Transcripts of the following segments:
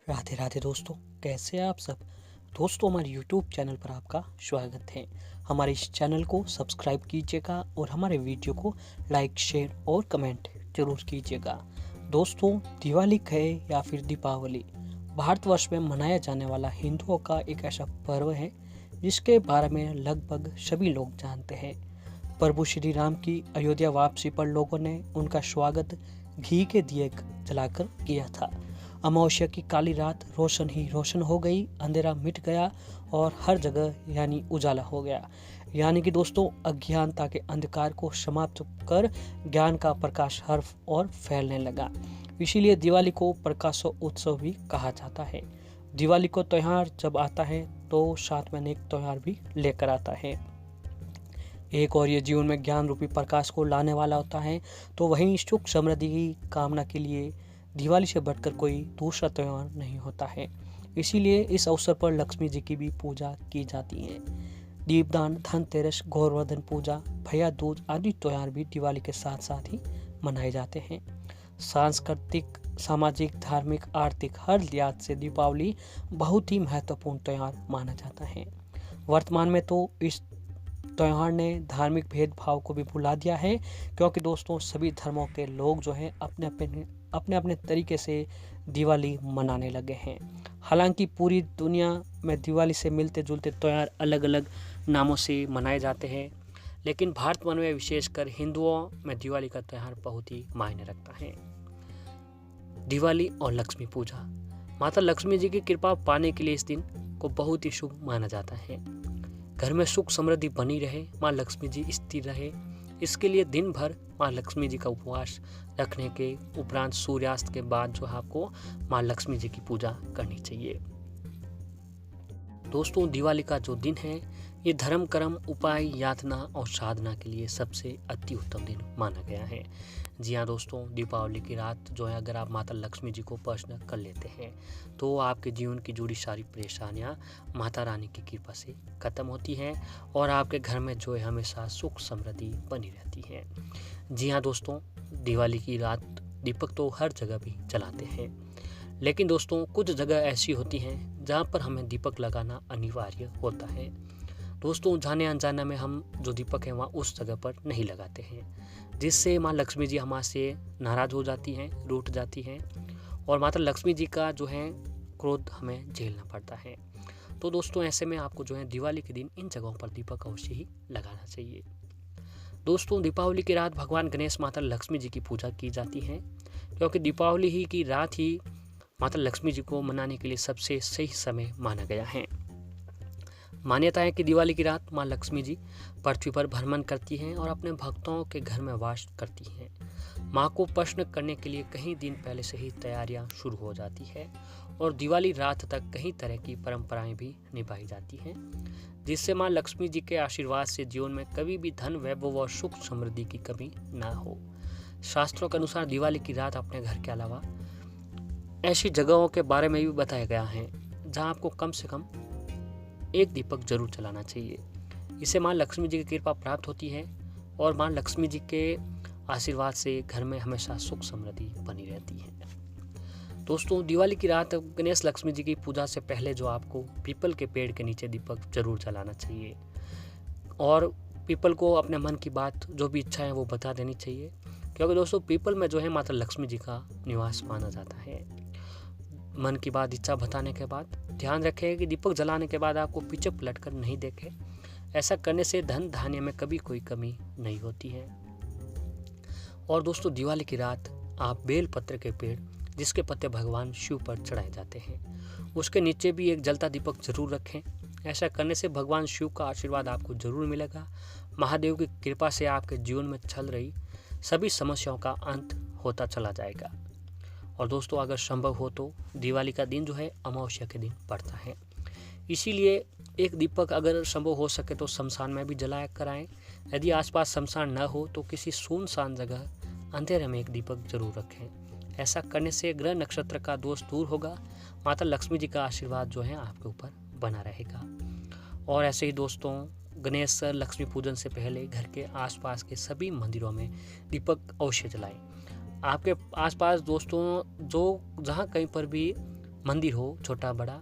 राधे राधे दोस्तों, कैसे हैं आप सब। दोस्तों, हमारे यूट्यूब चैनल पर आपका स्वागत है। हमारे इस चैनल को सब्सक्राइब कीजिएगा और हमारे वीडियो को लाइक, शेयर और कमेंट जरूर कीजिएगा। दोस्तों, दिवाली कहे या फिर दीपावली, भारतवर्ष में मनाया जाने वाला हिंदुओं का एक ऐसा पर्व है जिसके बारे में लगभग सभी लोग जानते हैं। प्रभु श्री राम की अयोध्या वापसी पर लोगों ने उनका स्वागत घी के दिए जलाकर किया था। अमावस्या की काली रात रोशन ही रोशन हो गई, अंधेरा मिट गया और हर जगह यानी उजाला हो गया। यानी कि दोस्तों, अज्ञानता के अंधकार को समाप्त कर ज्ञान का प्रकाश हर और फैलने लगा। इसीलिए दिवाली को प्रकाशो उत्सव भी कहा जाता है। दिवाली को त्योहार जब आता है तो साथ में अनेक त्योहार भी लेकर आता है। एक और ये जीवन में ज्ञान रूपी प्रकाश को लाने वाला होता है, तो वहीं सुख समृद्धि की कामना के लिए दिवाली से बढ़कर कोई दूसरा त्योहार नहीं होता है। इसीलिए इस अवसर पर लक्ष्मी जी की भी पूजा की जाती है। दीपदान, धनतेरस, गोवर्धन पूजा, भैया दूज आदि त्योहार भी दिवाली के साथ साथ ही मनाए जाते हैं। सांस्कृतिक, सामाजिक, धार्मिक, आर्थिक हर लिहाज से दीपावली बहुत ही महत्वपूर्ण त्योहार माना जाता है। वर्तमान में तो इस त्योहार ने धार्मिक भेदभाव को भी भुला दिया है, क्योंकि दोस्तों सभी धर्मों के लोग जो हैं अपने अपने तरीके से दिवाली मनाने लगे हैं। हालांकि पूरी दुनिया में दिवाली से मिलते जुलते त्योहार अलग अलग नामों से मनाए जाते हैं, लेकिन भारत में विशेषकर हिंदुओं में दिवाली का त्यौहार बहुत ही मायने रखता है। दिवाली और लक्ष्मी पूजा, माता लक्ष्मी जी की कृपा पाने के लिए इस दिन को बहुत ही शुभ माना जाता है। घर में सुख समृद्धि बनी रहे, माँ लक्ष्मी जी स्थिर रहे, इसके लिए दिन भर माँ लक्ष्मी जी का उपवास रखने के उपरांत सूर्यास्त के बाद जो है आपको माँ लक्ष्मी जी की पूजा करनी चाहिए। दोस्तों, दिवाली का जो दिन है ये धर्म, कर्म, उपाय, यातना और साधना के लिए सबसे अति उत्तम दिन माना गया है। जी हाँ दोस्तों, दीपावली की रात जो है अगर आप माता लक्ष्मी जी को प्रसन्न कर लेते हैं तो आपके जीवन की जुड़ी सारी परेशानियाँ माता रानी की कृपा से खत्म होती हैं और आपके घर में जो है हमेशा सुख समृद्धि बनी रहती है। जी हाँ दोस्तों, दिवाली की रात दीपक तो हर जगह भी जलाते हैं, लेकिन दोस्तों कुछ जगह ऐसी होती हैं जहाँ पर हमें दीपक लगाना अनिवार्य होता है। दोस्तों, जाने अनजाने में हम जो दीपक है वहाँ उस जगह पर नहीं लगाते हैं, जिससे माँ लक्ष्मी जी हमारे नाराज हो जाती हैं, रूठ जाती हैं और माता लक्ष्मी जी का जो है क्रोध हमें झेलना पड़ता है। तो दोस्तों, ऐसे में आपको जो है दिवाली के दिन इन जगहों पर दीपक अवश्य ही लगाना चाहिए। दोस्तों, दीपावली की रात भगवान गणेश, माता लक्ष्मी जी की पूजा की जाती है, क्योंकि दीपावली ही की रात ही माता लक्ष्मी जी को मनाने के लिए सबसे सही समय माना गया है। मान्यता है कि दिवाली की रात माँ लक्ष्मी जी पृथ्वी पर भ्रमण करती हैं और अपने भक्तों के घर में वास करती हैं। माँ को प्रसन्न करने के लिए कई दिन पहले से ही तैयारियां शुरू हो जाती है और दिवाली रात तक कई तरह की परंपराएं भी निभाई जाती हैं, जिससे माँ लक्ष्मी जी के आशीर्वाद से जीवन में कभी भी धन, वैभव और सुख समृद्धि की कमी ना हो। शास्त्रों के अनुसार दिवाली की रात अपने घर के अलावा ऐसी जगहों के बारे में भी बताया गया है जहाँ आपको कम से कम एक दीपक जरूर जलाना चाहिए। इससे माँ लक्ष्मी जी की कृपा प्राप्त होती है और माँ लक्ष्मी जी के आशीर्वाद से घर में हमेशा सुख समृद्धि बनी रहती है। दोस्तों, दिवाली की रात गणेश लक्ष्मी जी की पूजा से पहले जो आपको पीपल के पेड़ के नीचे दीपक जरूर जलाना चाहिए और पीपल को अपने मन की बात, जो भी इच्छा है वो बता देनी चाहिए, क्योंकि दोस्तों पीपल में जो है माता लक्ष्मी जी का निवास माना जाता है। मन की बात, इच्छा बताने के बाद ध्यान रखें कि दीपक जलाने के बाद आपको पीछे पलटकर नहीं देखें। ऐसा करने से धन धान्य में कभी कोई कमी नहीं होती है। और दोस्तों, दिवाली की रात आप बेल पत्र के पेड़, जिसके पत्ते भगवान शिव पर चढ़ाए जाते हैं, उसके नीचे भी एक जलता दीपक जरूर रखें। ऐसा करने से भगवान शिव का आशीर्वाद आपको जरूर मिलेगा। महादेव की कृपा से आपके जीवन में चल रही सभी समस्याओं का अंत होता चला जाएगा। और दोस्तों, अगर संभव हो तो दिवाली का दिन जो है अमावस्या के दिन पड़ता है, इसीलिए एक दीपक अगर संभव हो सके तो शमशान में भी जलाया कराएं। यदि आसपास शमशान न हो तो किसी सुनसान जगह अंधेरे में एक दीपक जरूर रखें। ऐसा करने से ग्रह नक्षत्र का दोष दूर होगा, माता लक्ष्मी जी का आशीर्वाद जो है आपके ऊपर बना रहेगा। और ऐसे ही दोस्तों, गणेश लक्ष्मी पूजन से पहले घर के आसपास के सभी मंदिरों में दीपक अवश्य जलाएं। आपके आसपास दोस्तों जो जहाँ कहीं पर भी मंदिर हो छोटा बड़ा,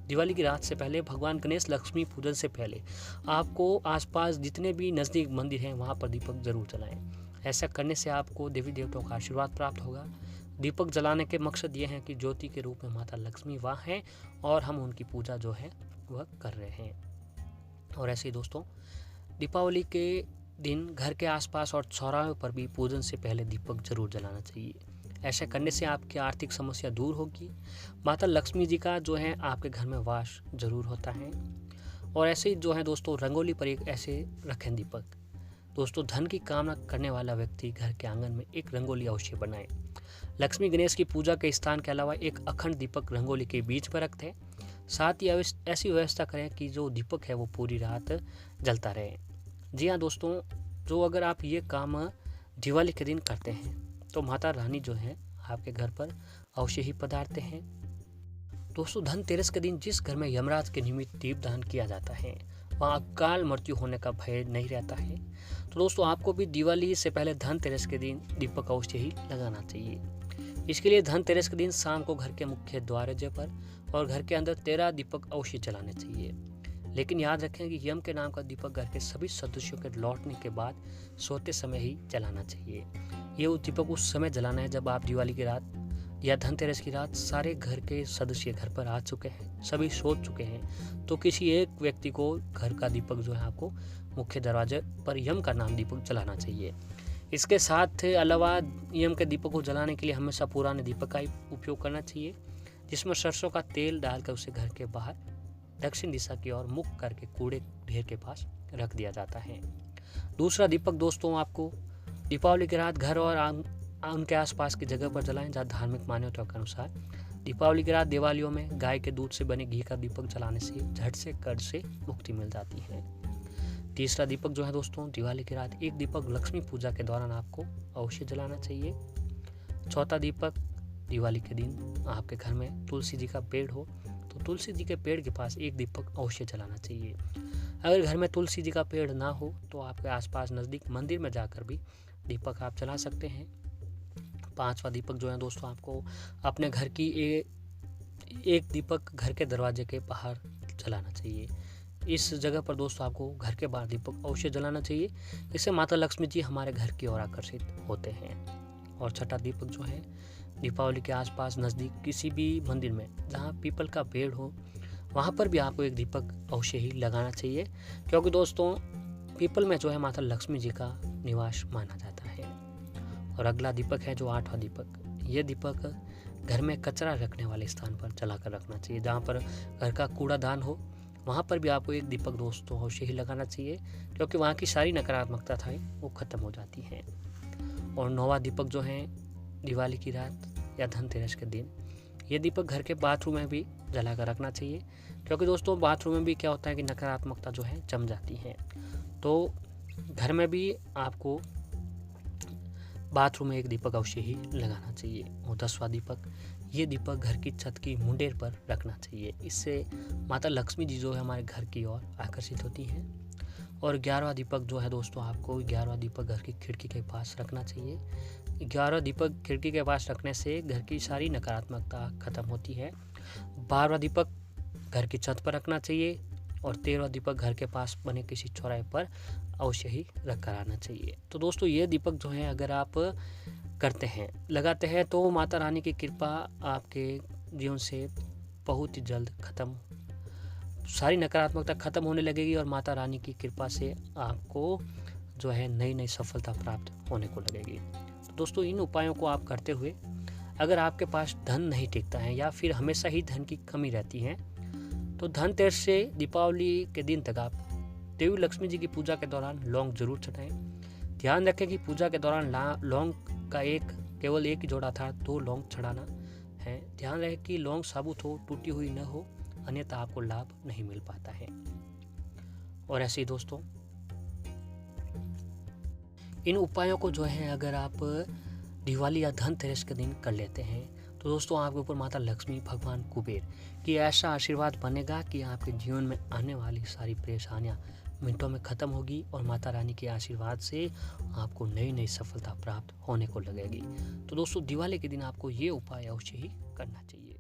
दिवाली की रात से पहले भगवान गणेश लक्ष्मी पूजन से पहले आपको आसपास जितने भी नज़दीक मंदिर हैं वहाँ पर दीपक जरूर जलाएं। ऐसा करने से आपको देवी देवताओं का आशीर्वाद प्राप्त होगा। दीपक जलाने के मकसद ये है कि ज्योति के रूप में माता लक्ष्मी वहाँ हैं और हम उनकी पूजा जो है वह कर रहे हैं। और ऐसे ही दोस्तों, दीपावली के दिन घर के आसपास और चौराहों पर भी पूजन से पहले दीपक जरूर जलाना चाहिए। ऐसा करने से आपकी आर्थिक समस्या दूर होगी, माता लक्ष्मी जी का जो है आपके घर में वास जरूर होता है। और ऐसे ही जो है दोस्तों, रंगोली पर एक ऐसे रखें दीपक। दोस्तों, धन की कामना करने वाला व्यक्ति घर के आंगन में एक रंगोली अवश्य बनाए। लक्ष्मी गणेश की पूजा के स्थान के अलावा एक अखंड दीपक रंगोली के बीच पर रख दें। साथ ही ऐसी व्यवस्था करें कि जो दीपक है वो पूरी रात जलता रहे। जी हाँ दोस्तों, जो अगर आप ये काम दिवाली के दिन करते हैं तो माता रानी जो है आपके घर पर अवश्य ही पधारते हैं। दोस्तों, धनतेरस के दिन जिस घर में यमराज के निमित्त दीपदान किया जाता है वहाँ अकाल मृत्यु होने का भय नहीं रहता है। तो दोस्तों, आपको भी दिवाली से पहले धनतेरस के दिन दीपक अवश्य ही लगाना चाहिए। इसके लिए धनतेरस के दिन शाम को घर के मुख्य दरवाजे पर और घर के अंदर 13 दीपक अवश्य जलाने चाहिए। लेकिन याद रखें कि यम के नाम का दीपक घर के सभी सदस्यों के लौटने के बाद सोते समय ही जलाना चाहिए। ये उस दीपक उस समय जलाना है जब आप दिवाली की रात या धनतेरस की रात सारे घर के सदस्य घर पर आ चुके हैं, सभी सो चुके हैं। तो किसी एक व्यक्ति को घर का दीपक जो है आपको मुख्य दरवाजे पर यम का नाम दीपक जलाना चाहिए। इसके साथ अलावा यम के दीपक को जलाने के लिए हमेशा पुराने दीपक का उपयोग करना चाहिए, जिसमें सरसों का तेल डालकर उसे घर के बाहर दक्षिण दिशा की ओर मुख करके कूड़े ढेर के पास रख दिया जाता है। दूसरा दीपक दोस्तों, आपको दीपावली की रात घर और उनके आसपास की जगह पर जलाएं जहाँ धार्मिक मान्यताओं के अनुसार दीपावली की रात दिवालियों में गाय के दूध से बने घी का दीपक जलाने से झट से कर्ज से मुक्ति मिल जाती है। तीसरा दीपक जो है दोस्तों, दिवाली की रात एक दीपक लक्ष्मी पूजा के दौरान आपको अवश्य जलाना चाहिए। चौथा दीपक, दिवाली के दिन आपके घर में तुलसी जी का पेड़ हो तो तुलसी जी के पेड़ के पास एक दीपक अवश्य जलाना चाहिए। अगर घर में तुलसी जी का पेड़ ना हो तो आपके आसपास नज़दीक मंदिर में जाकर भी दीपक आप जला सकते हैं। पांचवा दीपक जो है दोस्तों, आपको अपने घर की एक दीपक घर के दरवाजे के बाहर जलाना चाहिए। इस जगह पर दोस्तों आपको घर के बाहर दीपक अवश्य जलाना चाहिए। इससे माता लक्ष्मी जी हमारे घर की ओर आकर्षित होते हैं। और छठा दीपक जो है, दीपावली के आसपास नज़दीक किसी भी मंदिर में जहाँ पीपल का पेड़ हो वहाँ पर भी आपको एक दीपक अवश्य ही लगाना चाहिए, क्योंकि दोस्तों पीपल में जो है माता लक्ष्मी जी का निवास माना जाता है। और अगला दीपक है जो आठवां दीपक, ये दीपक घर में कचरा रखने वाले स्थान पर जलाकर रखना चाहिए। जहाँ पर घर का कूड़ादान हो वहाँ पर भी आपको एक दीपक दोस्तों अवश्य ही लगाना चाहिए, क्योंकि वहाँ की सारी नकारात्मकता था वो खत्म हो जाती है। और नौवां दीपक जो है, दिवाली की रात या धनतेरस के दिन ये दीपक घर के बाथरूम में भी जला कर रखना चाहिए, क्योंकि दोस्तों बाथरूम में भी क्या होता है कि नकारात्मकता जो है जम जाती है। तो घर में भी आपको बाथरूम में एक दीपक अवश्य ही लगाना चाहिए। और 10वां दीपक, ये दीपक घर की छत की मुंडेर पर रखना चाहिए। इससे माता लक्ष्मी जी जो है हमारे घर की ओर आकर्षित होती हैं। और 11वां दीपक जो है दोस्तों, आपको 11वां दीपक घर की खिड़की के पास रखना चाहिए। 11वां दीपक खिड़की के पास रखने से घर की सारी नकारात्मकता खत्म होती है। 12वां दीपक घर की छत पर रखना चाहिए। और 13वां दीपक घर के पास बने किसी चौराहे पर अवश्य ही रख कर आना चाहिए। तो दोस्तों ये दीपक जो है अगर आप करते हैं, लगाते हैं, तो माता रानी की कृपा आपके जीवन से बहुत ही जल्द खत्म, सारी नकारात्मकता खत्म होने लगेगी और माता रानी की कृपा से आपको जो है नई नई सफलता प्राप्त होने को लगेगी। तो दोस्तों इन उपायों को आप करते हुए अगर आपके पास धन नहीं टिकता है या फिर हमेशा ही धन की कमी रहती है तो धनतेरस से दीपावली के दिन तक आप देवी लक्ष्मी जी की पूजा के दौरान लौंग जरूर चढ़ाएं। ध्यान रखें कि पूजा के दौरान लौंग का केवल एक ही जोड़ा था, 2 लौंग चढ़ाना है। ध्यान रहे कि लौंग साबुत हो, टूटी हुई न हो, अन्यथा आपको लाभ नहीं मिल पाता है। और ऐसे ही दोस्तों इन उपायों को जो है अगर आप दिवाली या धनतेरस के दिन कर लेते हैं तो दोस्तों आपके ऊपर माता लक्ष्मी, भगवान कुबेर की ऐसा आशीर्वाद बनेगा कि आपके जीवन में आने वाली सारी परेशानियां मिनटों में ख़त्म होगी और माता रानी के आशीर्वाद से आपको नई नई सफलता प्राप्त होने को लगेगी। तो दोस्तों दिवाली के दिन आपको ये उपाय अवश्य ही करना चाहिए।